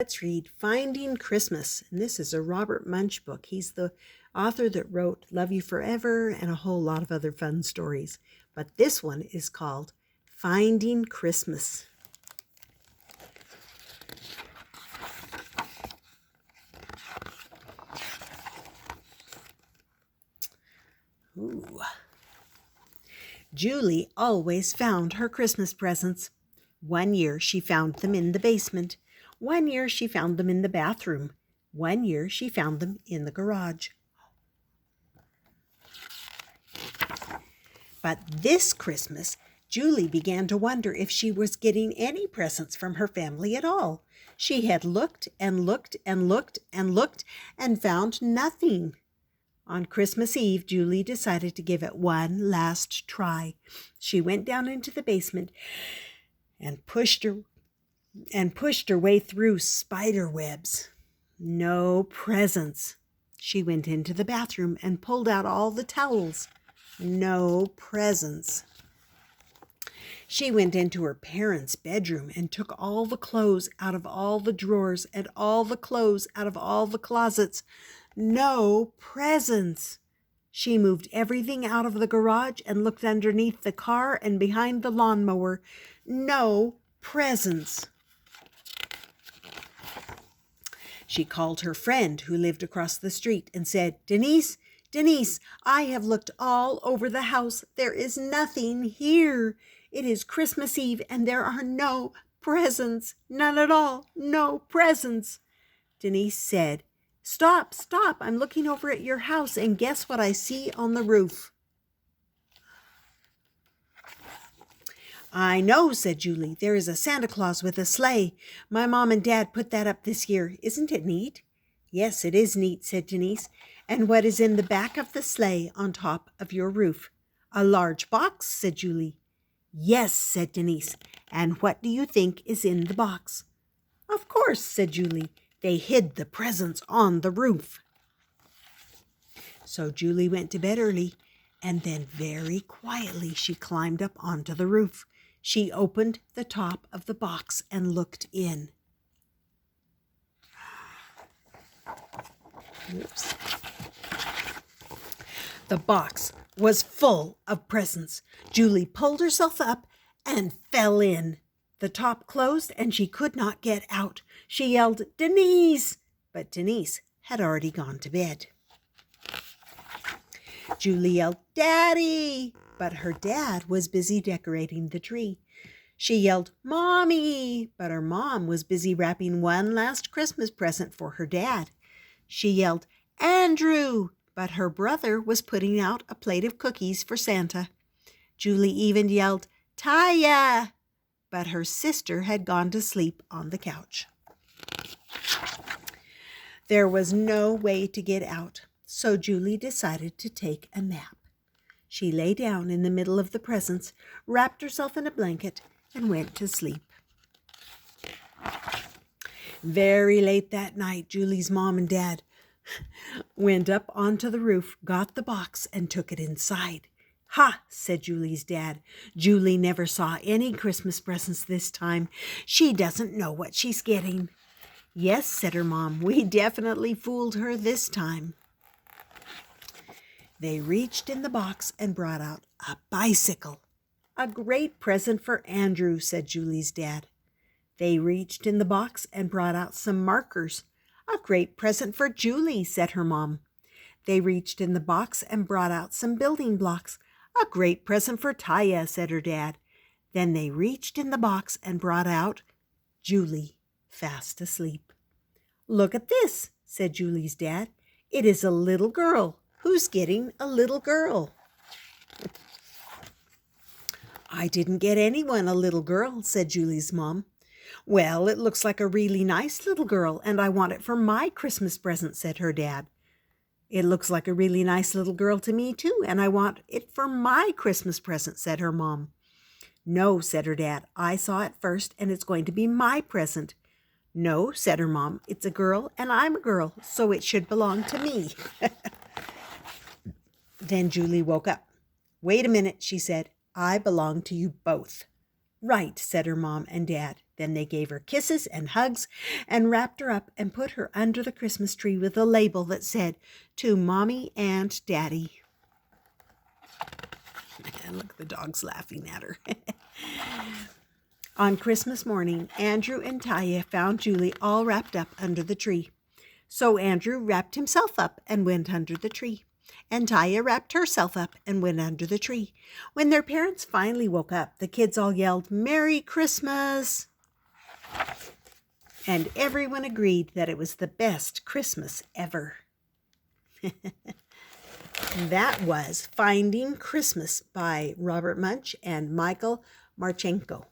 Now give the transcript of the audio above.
Let's read Finding Christmas. And this is a Robert Munsch book. He's the author that wrote Love You Forever and a whole lot of other fun stories. But this one is called Finding Christmas. Ooh. Julie always found her Christmas presents. One year she found them in the basement. One year she found them in the bathroom. One year she found them in the garage. But this Christmas, Julie began to wonder if she was getting any presents from her family at all. She had looked and looked and looked and looked and found nothing. On Christmas Eve, Julie decided to give it one last try. She went down into the basement and pushed her way through spider webs. No presents. She went into the bathroom and pulled out all the towels. No presents. She went into her parents' bedroom and took all the clothes out of all the drawers and all the clothes out of all the closets. No presents. She moved everything out of the garage and looked underneath the car and behind the lawnmower. No presents. She called her friend who lived across the street and said, Denise, I have looked all over the house. There is nothing here. It is Christmas Eve and there are no presents. None at all. No presents. Denise said, Stop. I'm looking over at your house and guess what I see on the roof? I know, said Julie. There is a Santa Claus with a sleigh. My mom and dad put that up this year. Isn't it neat? Yes, it is neat, said Denise. And what is in the back of the sleigh on top of your roof? A large box, said Julie. Yes, said Denise. And what do you think is in the box? Of course, said Julie. They hid the presents on the roof. So Julie went to bed early, and then very quietly she climbed up onto the roof. She opened the top of the box and looked in. Oops. The box was full of presents. Julie pulled herself up and fell in. The top closed and she could not get out. She yelled, Denise! But Denise had already gone to bed. Julie yelled, Daddy! But her dad was busy decorating the tree. She yelled, Mommy! But her mom was busy wrapping one last Christmas present for her dad. She yelled, Andrew! But her brother was putting out a plate of cookies for Santa. Julie even yelled, Taya! But her sister had gone to sleep on the couch. There was no way to get out, so Julie decided to take a nap. She lay down in the middle of the presents, wrapped herself in a blanket, and went to sleep. Very late that night, Julie's mom and dad went up onto the roof, got the box, and took it inside. Ha, said Julie's dad. Julie never saw any Christmas presents this time. She doesn't know what she's getting. Yes, said her mom, we definitely fooled her this time. They reached in the box and brought out a bicycle. A great present for Andrew, said Julie's dad. They reached in the box and brought out some markers. A great present for Julie, said her mom. They reached in the box and brought out some building blocks. A great present for Taya, said her dad. Then they reached in the box and brought out Julie, fast asleep. Look at this, said Julie's dad. It is a little girl. Who's getting a little girl? I didn't get anyone a little girl, said Julie's mom. Well, it looks like a really nice little girl, and I want it for my Christmas present, said her dad. It looks like a really nice little girl to me, too, and I want it for my Christmas present, said her mom. No, said her dad. I saw it first, and it's going to be my present. No, said her mom. It's a girl, and I'm a girl, so it should belong to me. Then Julie woke up. Wait a minute, she said. I belong to you both. "Right," said her mom and dad. Then they gave her kisses and hugs and wrapped her up and put her under the Christmas tree with a label that said, "To Mommy and Daddy." And look, the dog's laughing at her. On Christmas morning, Andrew and Taya found Julie all wrapped up under the tree. So Andrew wrapped himself up and went under the tree. And Taya wrapped herself up and went under the tree. When their parents finally woke up, the kids all yelled, "Merry Christmas!" And everyone agreed that it was the best Christmas ever. That was Finding Christmas by Robert Munsch and Michael Martchenko.